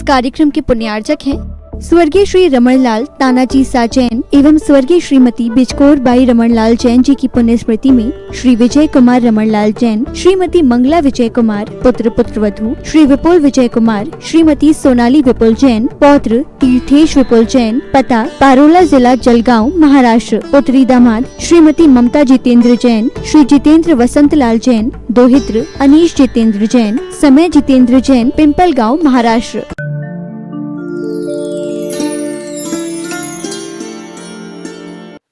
कार्यक्रम के पुण्यार्चक हैं स्वर्गीय श्री रमणलाल तानाजी सा जैन एवं स्वर्गीय श्रीमती बिजकोर बाई रमणलाल जैन जी की पुण्य स्मृति में श्री विजय कुमार रमणलाल जैन, श्रीमती मंगला विजय कुमार, पुत्र पुत्रवधू श्री विपुल विजय कुमार, श्रीमती सोनाली विपुल जैन, पौत्र तीर्थेश विपुल जैन, पता पारोला जिला जलगांव महाराष्ट्र, पुत्री दामाद श्रीमती ममता जितेंद्र जैन, श्री जितेंद्र वसंतलाल जैन, दोहित्र अनीश जितेंद्र जैन, समय जितेंद्र जैन, पिंपलगांव महाराष्ट्र।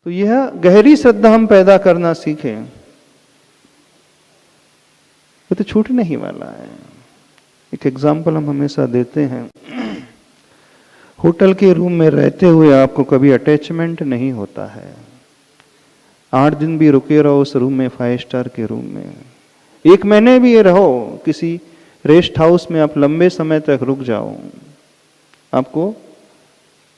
तो यह गहरी श्रद्धा हम पैदा करना सीखें, ये तो छूटने ही वाला है। एक एग्जाम्पल हम हमेशा देते हैं, होटल के रूम में रहते हुए आपको कभी अटैचमेंट नहीं होता है। 8 दिन भी रुके रहो उस रूम में, 5 स्टार के रूम में, 1 महीने भी रहो किसी रेस्ट हाउस में, आप लंबे समय तक रुक जाओ, आपको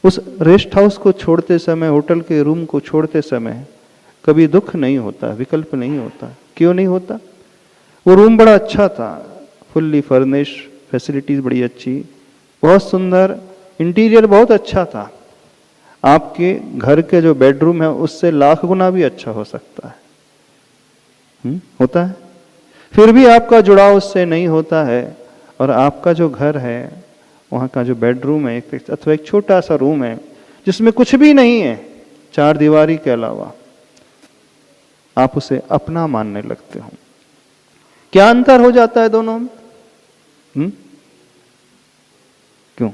उस रेस्ट हाउस को छोड़ते समय, होटल के रूम को छोड़ते समय कभी दुख नहीं होता, विकल्प नहीं होता। क्यों नहीं होता? वो रूम बड़ा अच्छा था, फुल्ली फर्निश, फैसिलिटीज बड़ी अच्छी, बहुत सुंदर, इंटीरियर बहुत अच्छा था। आपके घर के जो बेडरूम है उससे लाख गुना भी अच्छा हो सकता है। होता है? फिर भी आपका जुड़ाव उससे नहीं होता है, और आपका जो घर है, वहाँ का जो बेडरूम है अथवा एक छोटा सा रूम है जिसमें कुछ भी नहीं है 4 दीवारी के अलावा, आप उसे अपना मानने लगते हो। क्या अंतर हो जाता है दोनों में? क्यों?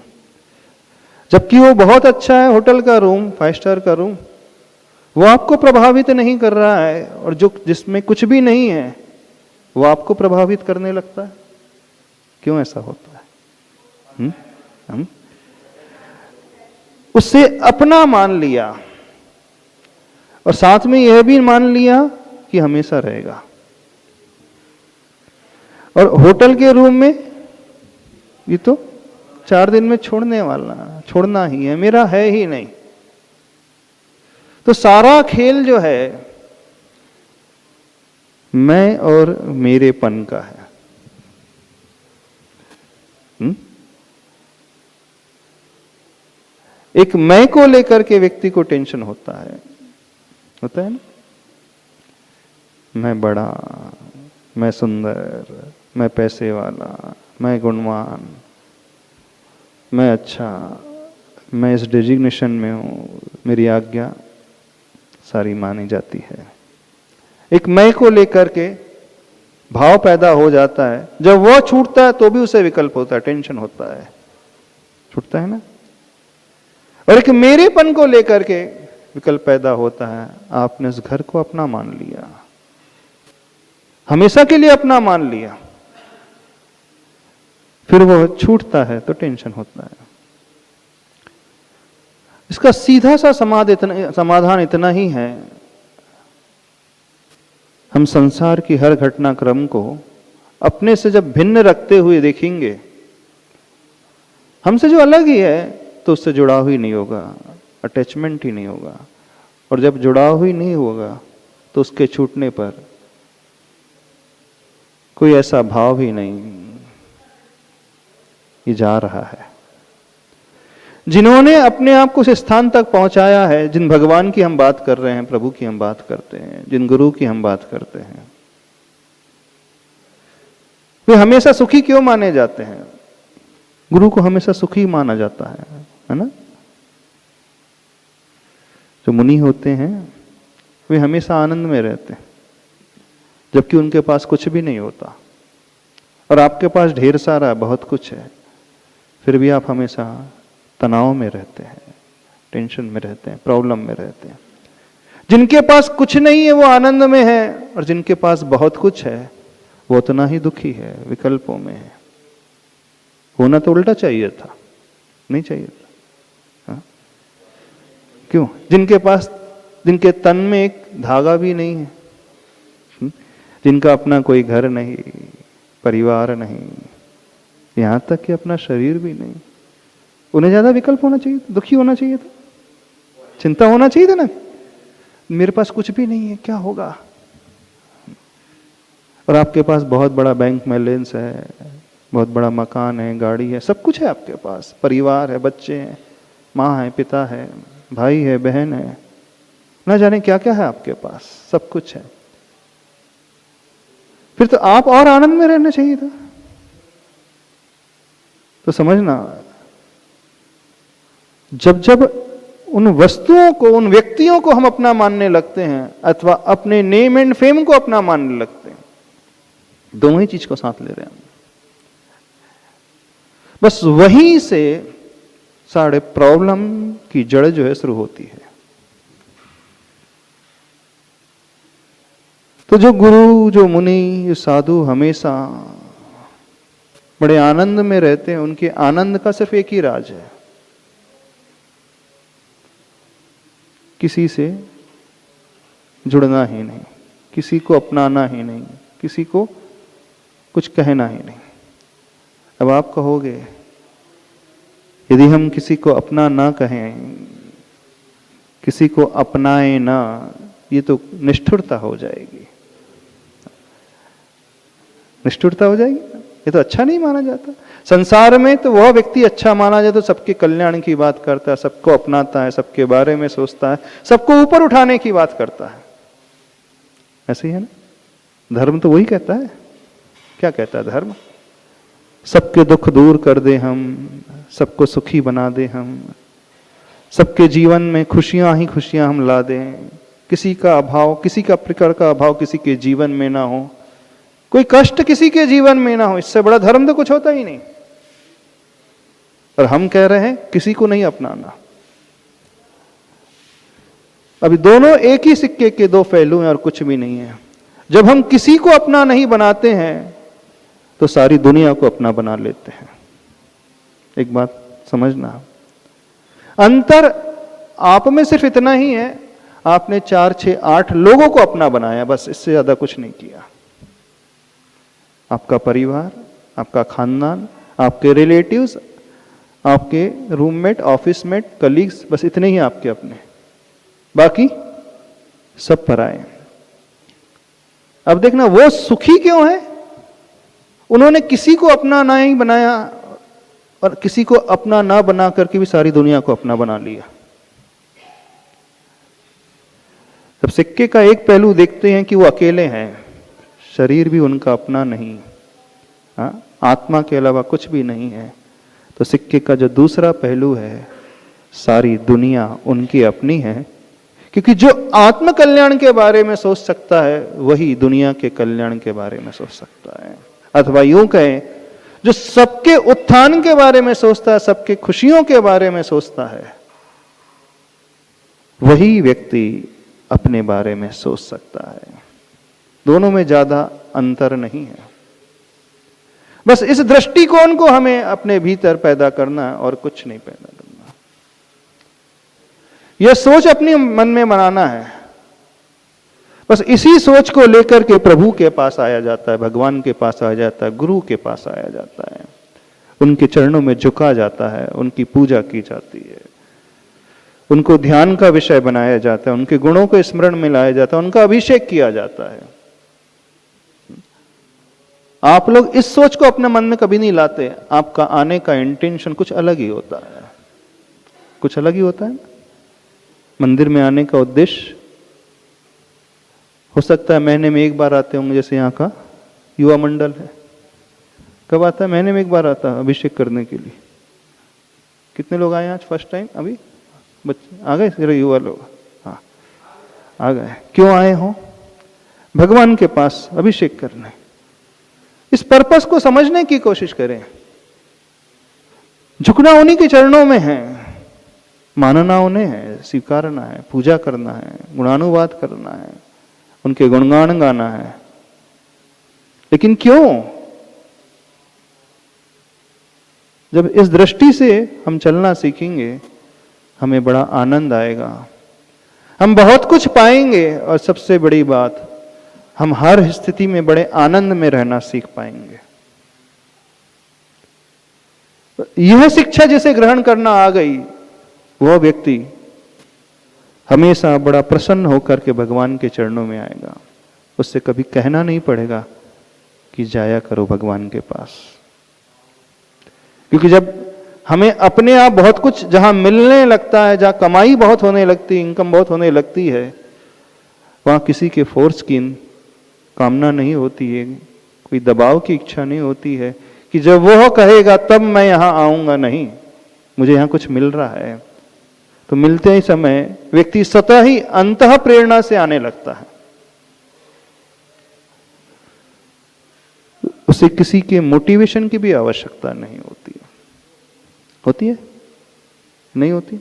जबकि वो बहुत अच्छा है, होटल का रूम, 5 स्टार का रूम, वो आपको प्रभावित नहीं कर रहा है, और जो जिसमें कुछ भी नहीं है वो आपको प्रभावित करने लगता है। क्यों ऐसा होता है? हम उससे अपना मान लिया, और साथ में यह भी मान लिया कि हमेशा रहेगा। और होटल के रूम में ये तो 4 दिन में छोड़ना ही है, मेरा है ही नहीं। तो सारा खेल जो है मैं और मेरेपन का है। एक मैं को लेकर के व्यक्ति को टेंशन होता है ना? मैं बड़ा, मैं सुंदर, मैं पैसे वाला, मैं गुणवान, मैं अच्छा, मैं इस डेजिग्नेशन में हूं, मेरी आज्ञा सारी मानी जाती है। एक मैं को लेकर के भाव पैदा हो जाता है। जब वो छूटता है तो भी उसे विकल्प होता है, टेंशन होता है, छूटता है ना। और एक मेरेपन को लेकर के विकल्प पैदा होता है। आपने इस घर को अपना मान लिया, हमेशा के लिए अपना मान लिया, फिर वो छूटता है तो टेंशन होता है। इसका सीधा सा समाधान इतना ही है, हम संसार की हर घटनाक्रम को अपने से जब भिन्न रखते हुए देखेंगे, हमसे जो अलग ही है तो उससे जुड़ाव ही नहीं होगा, अटैचमेंट ही नहीं होगा। और जब जुड़ाव ही नहीं होगा तो उसके छूटने पर कोई ऐसा भाव ही नहीं ये जा रहा है। जिन्होंने अपने आप को उस स्थान तक पहुंचाया है, जिन भगवान की हम बात कर रहे हैं, प्रभु की हम बात करते हैं, जिन गुरु की हम बात करते हैं, वे हमेशा सुखी क्यों माने जाते हैं? गुरु को हमेशा सुखी माना जाता है ना। जो मुनि होते हैं वे हमेशा आनंद में रहते हैं, जबकि उनके पास कुछ भी नहीं होता, और आपके पास ढेर सारा बहुत कुछ है, फिर भी आप हमेशा तनाव में रहते हैं, टेंशन में रहते हैं, प्रॉब्लम में रहते हैं। जिनके पास कुछ नहीं है वो आनंद में है, और जिनके पास बहुत कुछ है वो उतना ही दुखी है, विकल्पों में है। होना तो उल्टा चाहिए था, नहीं चाहिए था। क्यों? जिनके तन में एक धागा भी नहीं है, जिनका अपना कोई घर नहीं, परिवार नहीं, यहां तक कि अपना शरीर भी नहीं, उन्हें ज्यादा विकल्प होना चाहिए, दुखी होना चाहिए था, चिंता होना चाहिए था ना। मेरे पास कुछ भी नहीं है, क्या होगा? और आपके पास बहुत बड़ा बैंक बैलेंस है, बहुत बड़ा मकान है, गाड़ी है, सब कुछ है आपके पास, परिवार है, बच्चे हैं, माँ है, पिता है, भाई है, बहन है, ना जाने क्या क्या है आपके पास, सब कुछ है। फिर तो आप और आनंद में रहना चाहिए था। तो समझना, जब जब उन वस्तुओं को, उन व्यक्तियों को हम अपना मानने लगते हैं अथवा अपने नेम एंड फेम को अपना मानने लगते हैं, दोनों ही चीज को साथ ले रहे हैं। बस वहीं से सारे प्रॉब्लम की जड़ जो है शुरू होती है। तो जो गुरु, जो मुनि, जो साधु हमेशा बड़े आनंद में रहते हैं, उनके आनंद का सिर्फ एक ही राज है, किसी से जुड़ना ही नहीं, किसी को अपनाना ही नहीं, किसी को कुछ कहना ही नहीं। अब आप कहोगे यदि हम किसी को अपना ना कहें, किसी को अपनाएं ना, ये तो निष्ठुरता हो जाएगी, निष्ठुरता हो जाएगी, ये तो अच्छा नहीं माना जाता। संसार में तो वह व्यक्ति अच्छा माना जाए तो सबके कल्याण की बात करता है, सबको अपनाता है, सबके बारे में सोचता है, सबको ऊपर उठाने की बात करता है। ऐसे ही है ना, धर्म तो वही कहता है। क्या कहता है धर्म? सबके दुख दूर कर दे हम, सबको सुखी बना दे हम, सबके जीवन में खुशियां ही खुशियां हम ला दें, किसी का अभाव, किसी का प्रकार का अभाव किसी के जीवन में ना हो, कोई कष्ट किसी के जीवन में ना हो। इससे बड़ा धर्म तो कुछ होता ही नहीं। और हम कह रहे हैं किसी को नहीं अपनाना। अभी दोनों एक ही सिक्के के दो पहलू हैं और कुछ भी नहीं है। जब हम किसी को अपना नहीं बनाते हैं तो सारी दुनिया को अपना बना लेते हैं। एक बात समझना, अंतर आप में सिर्फ इतना ही है, आपने 4, 6, 8 लोगों को अपना बनाया, बस, इससे ज्यादा कुछ नहीं किया। आपका परिवार, आपका खानदान, आपके रिलेटिव्स, आपके रूममेट, ऑफिस मेट, कलीग्स, बस इतने ही आपके अपने, बाकी सब पराए। अब देखना वो सुखी क्यों है? उन्होंने किसी को अपना ना ही बनाया और किसी को अपना ना बना करके भी सारी दुनिया को अपना बना लिया। तब सिक्के का एक पहलू देखते हैं कि वो अकेले हैं, शरीर भी उनका अपना नहीं, आत्मा के अलावा कुछ भी नहीं है। तो सिक्के का जो दूसरा पहलू है, सारी दुनिया उनकी अपनी है, क्योंकि जो आत्म कल्याण के बारे में सोच सकता है वही दुनिया के कल्याण के बारे में सोच सकता है। अथवा यूं कहें, जो सबके उत्थान के बारे में सोचता है, सबके खुशियों के बारे में सोचता है, वही व्यक्ति अपने बारे में सोच सकता है। दोनों में ज्यादा अंतर नहीं है। बस इस दृष्टिकोण को हमें अपने भीतर पैदा करना है और कुछ नहीं पैदा करना। यह सोच अपने मन में बनाना है। बस इसी सोच को लेकर के प्रभु के पास आया जाता है, भगवान के पास आया जाता है, गुरु के पास आया जाता है, उनके चरणों में झुका जाता है, उनकी पूजा की जाती है, उनको ध्यान का विषय बनाया जाता है, उनके गुणों को स्मरण में लाया जाता है, उनका अभिषेक किया जाता है। आप लोग इस सोच को अपने मन में कभी नहीं लाते। आपका आने का इंटेंशन कुछ अलग ही होता है, कुछ अलग ही होता है। मंदिर में आने का उद्देश्य हो सकता है महीने में एक बार आते होंगे, जैसे यहाँ का युवा मंडल है, कब आता है? महीने में एक बार आता है अभिषेक करने के लिए। कितने लोग आए आज फर्स्ट टाइम? अभी बच्चे आ गए, सिर्फ युवा लोग? हाँ, आ गए। क्यों आए हो? भगवान के पास अभिषेक करने। इस पर्पस को समझने की कोशिश करें। झुकना उन्हीं के चरणों में है, मानना उन्हें है, स्वीकारना है, पूजा करना है, गुणानुवाद करना है, उनके गुणगान गाना है। लेकिन क्यों? जब इस दृष्टि से हम चलना सीखेंगे, हमें बड़ा आनंद आएगा, हम बहुत कुछ पाएंगे, और सबसे बड़ी बात, हम हर स्थिति में बड़े आनंद में रहना सीख पाएंगे। यह शिक्षा जिसे ग्रहण करना आ गई, वह व्यक्ति हमेशा बड़ा प्रसन्न होकर के भगवान के चरणों में आएगा। उससे कभी कहना नहीं पड़ेगा कि जाया करो भगवान के पास। क्योंकि जब हमें अपने आप बहुत कुछ जहां मिलने लगता है, जहां कमाई बहुत होने लगती है, इनकम बहुत होने लगती है, वहां किसी के फोर्स की कामना नहीं होती है, कोई दबाव की इच्छा नहीं होती है कि जब वो कहेगा तब मैं यहां आऊंगा। नहीं, मुझे यहां कुछ मिल रहा है, तो मिलते ही समय व्यक्ति स्वतः ही अंतः प्रेरणा से आने लगता है। उसे किसी के मोटिवेशन की भी आवश्यकता नहीं होती है। होती है? नहीं होती।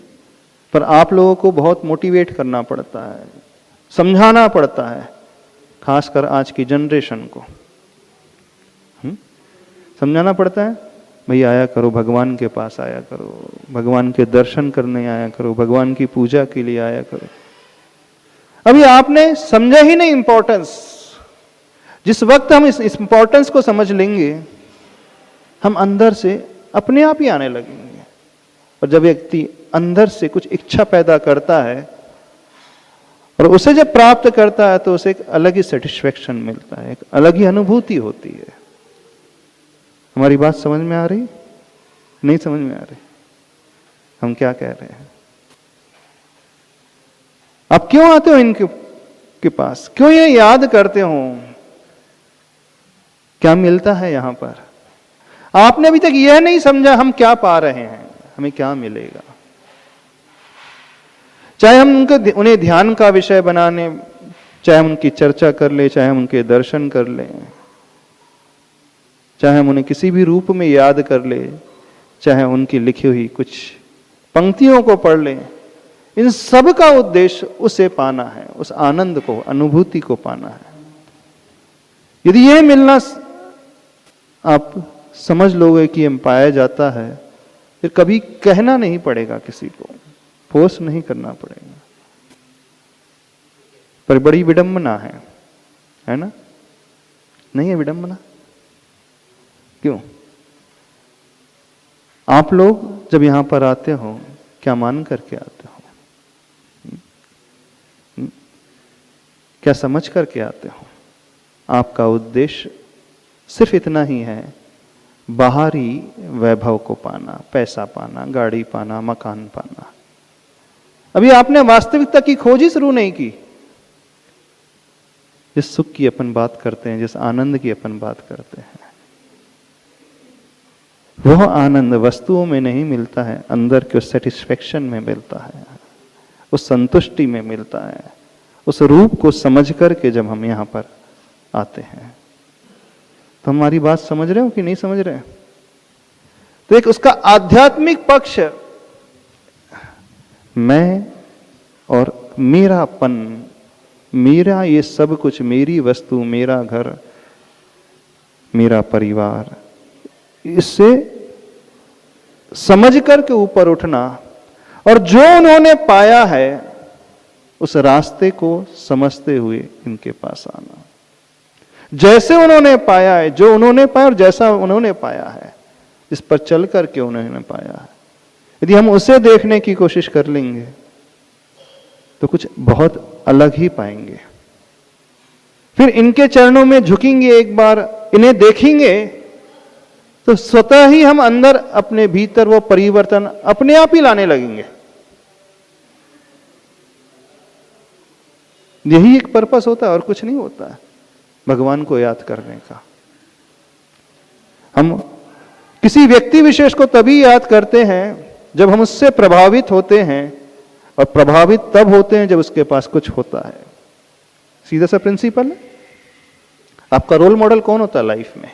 पर आप लोगों को बहुत मोटिवेट करना पड़ता है, समझाना पड़ता है, खासकर आज की जनरेशन को समझाना पड़ता है। भाई आया करो, भगवान के पास आया करो, भगवान के दर्शन करने आया करो, भगवान की पूजा के लिए आया करो। अभी आपने समझा ही नहीं इंपॉर्टेंस। जिस वक्त हम इस इंपॉर्टेंस को समझ लेंगे, हम अंदर से अपने आप ही आने लगेंगे। और जब व्यक्ति अंदर से कुछ इच्छा पैदा करता है और उसे जब प्राप्त करता है, तो उसे एक अलग ही सेटिस्फेक्शन मिलता है, एक अलग ही अनुभूति होती है। हमारी बात समझ में आ रही? नहीं समझ में आ रही? हम क्या कह रहे हैं? आप क्यों आते हो इनके पास? क्यों ये याद करते हो? क्या मिलता है यहां पर? आपने अभी तक यह नहीं समझा हम क्या पा रहे हैं, हमें क्या मिलेगा। चाहे हम उन्हें ध्यान का विषय बनाने, चाहे हम उनकी चर्चा कर ले, चाहे हम उनके दर्शन कर ले, चाहे हम उन्हें किसी भी रूप में याद कर ले, चाहे उनकी लिखी हुई कुछ पंक्तियों को पढ़ ले, इन सब का उद्देश्य उसे पाना है, उस आनंद को, अनुभूति को पाना है। यदि यह मिलना आप समझ लोगे कि यह पाया जाता है, फिर कभी कहना नहीं पड़ेगा, किसी को फोर्स नहीं करना पड़ेगा। पर बड़ी विडंबना है ना? नहीं है विडंबना? क्यों? आप लोग जब यहां पर आते हो, क्या मान करके आते हो? क्या समझ करके आते हो? आपका उद्देश्य सिर्फ इतना ही है, बाहरी वैभव को पाना, पैसा पाना, गाड़ी पाना, मकान पाना। अभी आपने वास्तविकता की खोज ही शुरू नहीं की। जिस सुख की अपन बात करते हैं, जिस आनंद की अपन बात करते हैं, वह आनंद वस्तुओं में नहीं मिलता है, अंदर के उस सेटिस्फेक्शन में मिलता है, उस संतुष्टि में मिलता है, उस रूप को समझ करके जब हम यहां पर आते हैं। तो हमारी बात समझ रहे हो कि नहीं समझ रहे? तो एक उसका आध्यात्मिक पक्ष, मैं और मेरापन, मेरा ये सब कुछ, मेरी वस्तु, मेरा घर, मेरा परिवार, इससे समझ करके ऊपर उठना और जो उन्होंने पाया है उस रास्ते को समझते हुए इनके पास आना। जैसे उन्होंने पाया है, जो उन्होंने पाया और जैसा उन्होंने पाया है, इस पर चल करके उन्होंने पाया है, यदि हम उसे देखने की कोशिश कर लेंगे तो कुछ बहुत अलग ही पाएंगे। फिर इनके चरणों में झुकेंगे, एक बार इन्हें देखेंगे, तो स्वतः ही हम अंदर अपने भीतर वो परिवर्तन अपने आप ही लाने लगेंगे। यही एक पर्पस होता है और कुछ नहीं होता है भगवान को याद करने का। हम किसी व्यक्ति विशेष को तभी याद करते हैं जब हम उससे प्रभावित होते हैं, और प्रभावित तब होते हैं जब उसके पास कुछ होता है। सीधा सा प्रिंसिपल है। आपका रोल मॉडल कौन होता है लाइफ में?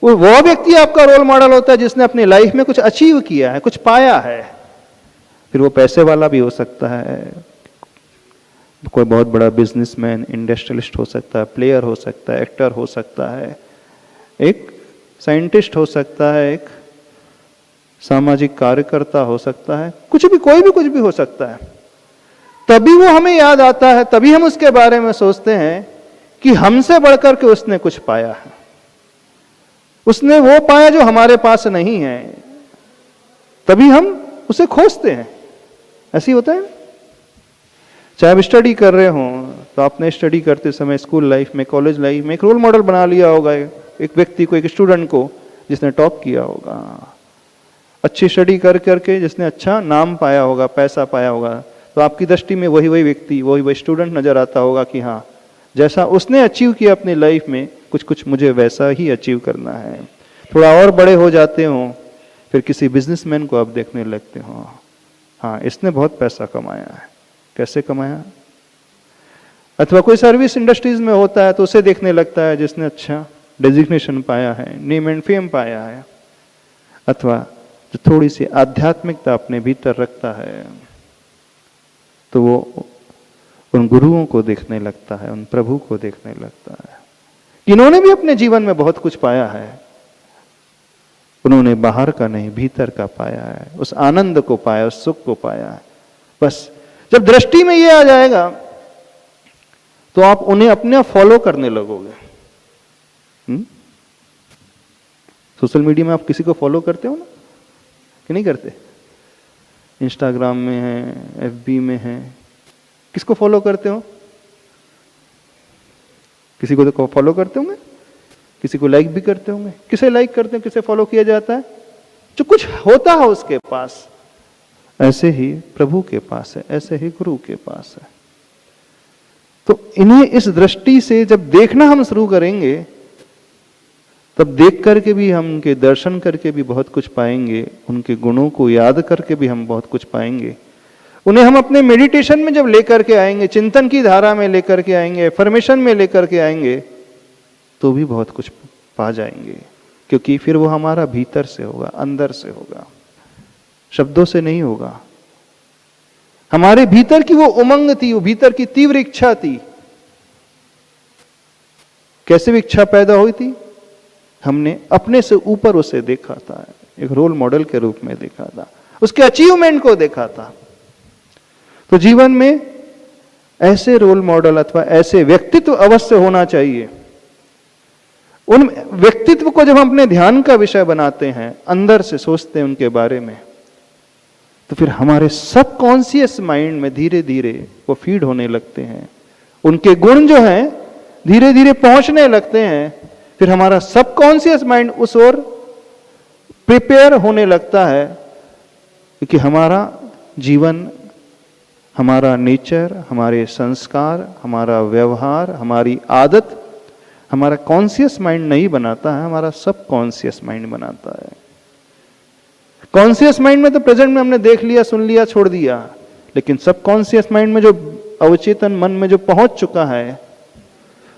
वो व्यक्ति आपका रोल मॉडल होता है जिसने अपनी लाइफ में कुछ अचीव किया है, कुछ पाया है। फिर वो पैसे वाला भी हो सकता है, कोई बहुत बड़ा बिजनेसमैन, इंडस्ट्रियलिस्ट हो सकता है, प्लेयर हो सकता है, एक्टर हो सकता है, एक साइंटिस्ट हो सकता है, एक सामाजिक कार्यकर्ता हो सकता है, कुछ भी, कोई भी कुछ भी हो सकता है। तभी वो हमें याद आता है, तभी हम उसके बारे में सोचते हैं कि हमसे बढ़कर के उसने कुछ पाया है, उसने वो पाया जो हमारे पास नहीं है, तभी हम उसे खोजते हैं। ऐसे ही होता है। चाहे आप स्टडी कर रहे हो तो आपने स्टडी करते समय स्कूल लाइफ में, कॉलेज लाइफ में एक रोल मॉडल बना लिया होगा, एक व्यक्ति को, एक स्टूडेंट को जिसने टॉप किया होगा, अच्छी स्टडी कर करके जिसने अच्छा नाम पाया होगा, पैसा पाया होगा, तो आपकी दृष्टि में वही व्यक्ति, वही स्टूडेंट नजर आता होगा कि हाँ, जैसा उसने अचीव किया अपनी लाइफ में, कुछ कुछ मुझे वैसा ही अचीव करना है। थोड़ा और बड़े हो जाते हो, फिर किसी बिजनेसमैन को आप देखने लगते हो, हाँ इसने बहुत पैसा कमाया है, कैसे कमाया। अथवा कोई सर्विस इंडस्ट्रीज में होता है तो उसे देखने लगता है जिसने अच्छा डेजिग्नेशन पाया है, नेम एंड फेम पाया है। अथवा जो थोड़ी सी आध्यात्मिकता अपने भीतर रखता है तो वो उन गुरुओं को देखने लगता है, उन प्रभु को देखने लगता है। इन्होंने भी अपने जीवन में बहुत कुछ पाया है, उन्होंने बाहर का नहीं भीतर का पाया है, उस आनंद को पाया, उस सुख को पाया है। बस जब दृष्टि में ये आ जाएगा तो आप उन्हें अपने आप फॉलो करने लगोगे। सोशल मीडिया में आप किसी को फॉलो करते हो ना, कि नहीं करते? इंस्टाग्राम में है, एफबी में है, किसको फॉलो करते हो? किसी को तो फॉलो करते होंगे, किसी को लाइक भी करते होंगे। किसे लाइक करते हो, किसे फॉलो किया जाता है? जो कुछ होता है उसके पास। ऐसे ही प्रभु के पास है, ऐसे ही गुरु के पास है। तो इन्हें इस दृष्टि से जब देखना हम शुरू करेंगे, तब देख करके भी हम उनके दर्शन करके भी बहुत कुछ पाएंगे, उनके गुणों को याद करके भी हम बहुत कुछ पाएंगे। उन्हें हम अपने मेडिटेशन में जब लेकर के आएंगे, चिंतन की धारा में लेकर के आएंगे, एफर्मेशन में लेकर के आएंगे, तो भी बहुत कुछ पा जाएंगे, क्योंकि फिर वो हमारा भीतर से होगा, अंदर से होगा, शब्दों से नहीं होगा। हमारे भीतर की वो उमंग थी, वो भीतर की तीव्र इच्छा थी। कैसे भी इच्छा पैदा हुई थी? हमने अपने से ऊपर उसे देखा था, एक रोल मॉडल के रूप में देखा था, उसके अचीवमेंट को देखा था। तो जीवन में ऐसे रोल मॉडल अथवा ऐसे व्यक्तित्व अवश्य होना चाहिए। उन व्यक्तित्व को जब हम अपने ध्यान का विषय बनाते हैं, अंदर से सोचते हैं उनके बारे में, तो फिर हमारे सबकॉन्शियस माइंड में धीरे धीरे वो फीड होने लगते हैं। उनके गुण जो हैं धीरे धीरे पहुंचने लगते हैं। फिर हमारा सबकॉन्शियस माइंड उस ओर प्रिपेयर होने लगता है, क्योंकि हमारा जीवन, हमारा नेचर, हमारे संस्कार, हमारा व्यवहार, हमारी आदत हमारा कॉन्शियस माइंड नहीं बनाता है, हमारा सबकॉन्शियस माइंड बनाता है। कॉन्शियस माइंड में तो प्रेजेंट में हमने देख लिया, सुन लिया, छोड़ दिया, लेकिन सबकॉन्शियस माइंड में जो अवचेतन मन में जो पहुंच चुका है,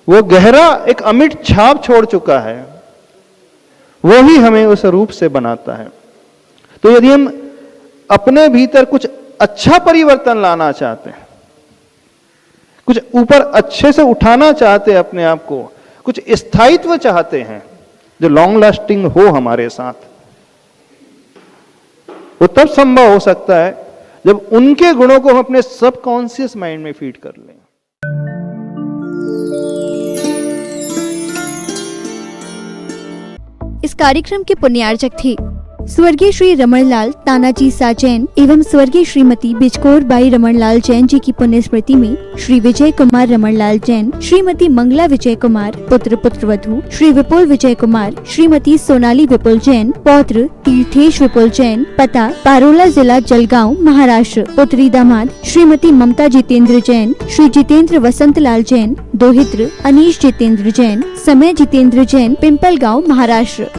वो गहरा एक अमिट छाप छोड़ चुका है, वो ही हमें उस रूप से बनाता है। तो यदि हम अपने भीतर कुछ अच्छा परिवर्तन लाना चाहते हैं, कुछ ऊपर अच्छे से उठाना चाहते हैं अपने आप को, कुछ स्थायित्व चाहते हैं जो लॉन्ग लास्टिंग हो हमारे साथ, वो तब संभव हो सकता है जब उनके गुणों को हम अपने सबकॉन्शियस माइंड में फीड कर लें। इस कार्यक्रम के पुण्यार्चक थे स्वर्गीय श्री रमणलाल तानाजी साजैन एवं स्वर्गीय श्रीमती बिजकोर बाई रमणलाल जैन जी की पुण्य स्मृति में श्री विजय कुमार रमणलाल जैन, श्रीमती मंगला विजय कुमार, पुत्र पुत्रवधू श्री विपुल विजय कुमार, श्रीमती सोनाली विपुल जैन, पौत्र तीर्थेश विपुल जैन, पता पारोला जिला जलगांव महाराष्ट्र, पुत्री दामाद श्रीमती ममता जितेंद्र जैन, श्री जितेंद्र वसंतलाल जैन, दोहित्र अनीश जितेंद्र जैन, समय जितेंद्र जैन, पिंपल गाँव महाराष्ट्र।